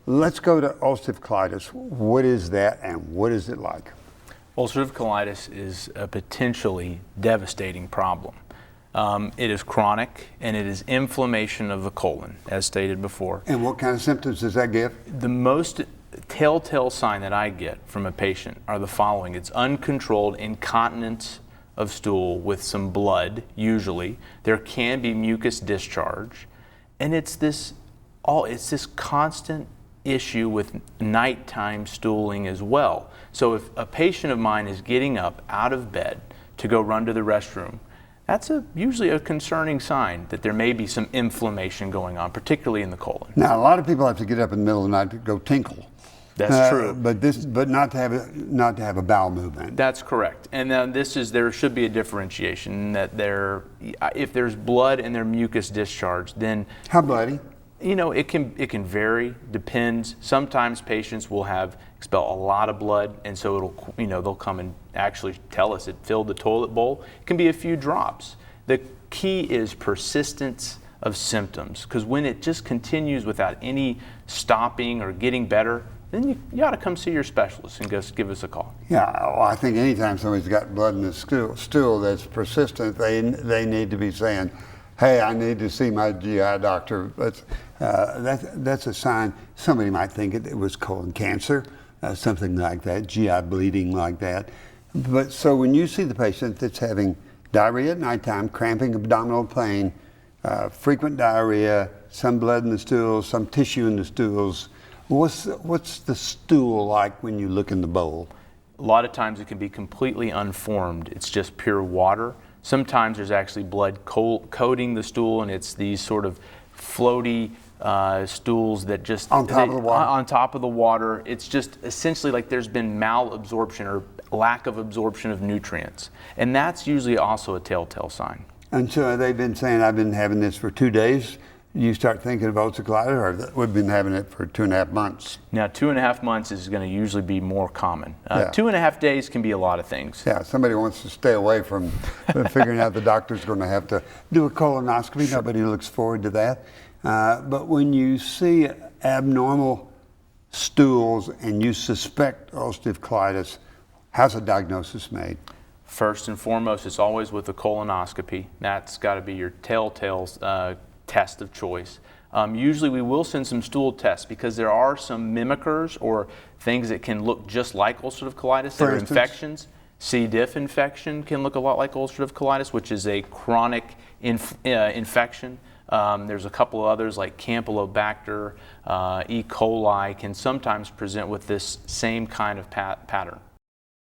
let's go to ulcerative colitis. What is that and what is it like? Ulcerative colitis is a potentially devastating problem. It is chronic and it is inflammation of the colon, as stated before. And what kind of symptoms does that give? The most telltale sign that I get from a patient are the following. It's uncontrolled incontinence of stool with some blood, usually. There can be mucus discharge. And it's this constant issue with nighttime stooling as well. So if a patient of mine is getting up out of bed to go run to the restroom, that's usually a concerning sign that there may be some inflammation going on, particularly in the colon. Now, a lot of people have to get up in the middle of the night to go tinkle. That's true. But not to have a bowel movement. That's correct. And then there should be a differentiation that if there's blood and there's mucus discharge, then how bloody? It can vary, depends. Sometimes patients will expel a lot of blood, and so they'll come and actually tell us it filled the toilet bowl. It can be a few drops. The key is persistence of symptoms, because when it just continues without any stopping or getting better, then you ought to come see your specialist and just give us a call. Yeah, well, I think anytime somebody's got blood in the stool that's persistent, they need to be saying, hey, I need to see my GI doctor. That's a sign. Somebody might think it was colon cancer, something like that, GI bleeding like that. But so when you see the patient that's having diarrhea at nighttime, cramping abdominal pain, frequent diarrhea, some blood in the stools, some tissue in the stools, what's the stool like when you look in the bowl? A lot of times it can be completely unformed. It's just pure water. Sometimes there's actually blood coating the stool, and it's these sort of floaty stools that just on top of the water. On top of the water. It's just essentially like there's been malabsorption or lack of absorption of nutrients, and that's usually also a telltale sign. And so they've been saying, I've been having this for 2 days. You start thinking of ulcerative colitis, or we've been having it for 2.5 months? Now, 2.5 months is going to usually be more common. 2.5 days can be a lot of things. Yeah, somebody wants to stay away from figuring out the doctor's going to have to do a colonoscopy. Sure. Nobody looks forward to that. But when you see abnormal stools and you suspect ulcerative colitis, how's a diagnosis made? First and foremost, it's always with a colonoscopy. That's got to be your telltale test of choice. Usually we will send some stool tests because there are some mimickers or things that can look just like ulcerative colitis. There are infections. C. diff infection can look a lot like ulcerative colitis, which is a chronic infection. There's a couple of others like Campylobacter, E. coli can sometimes present with this same kind of pattern.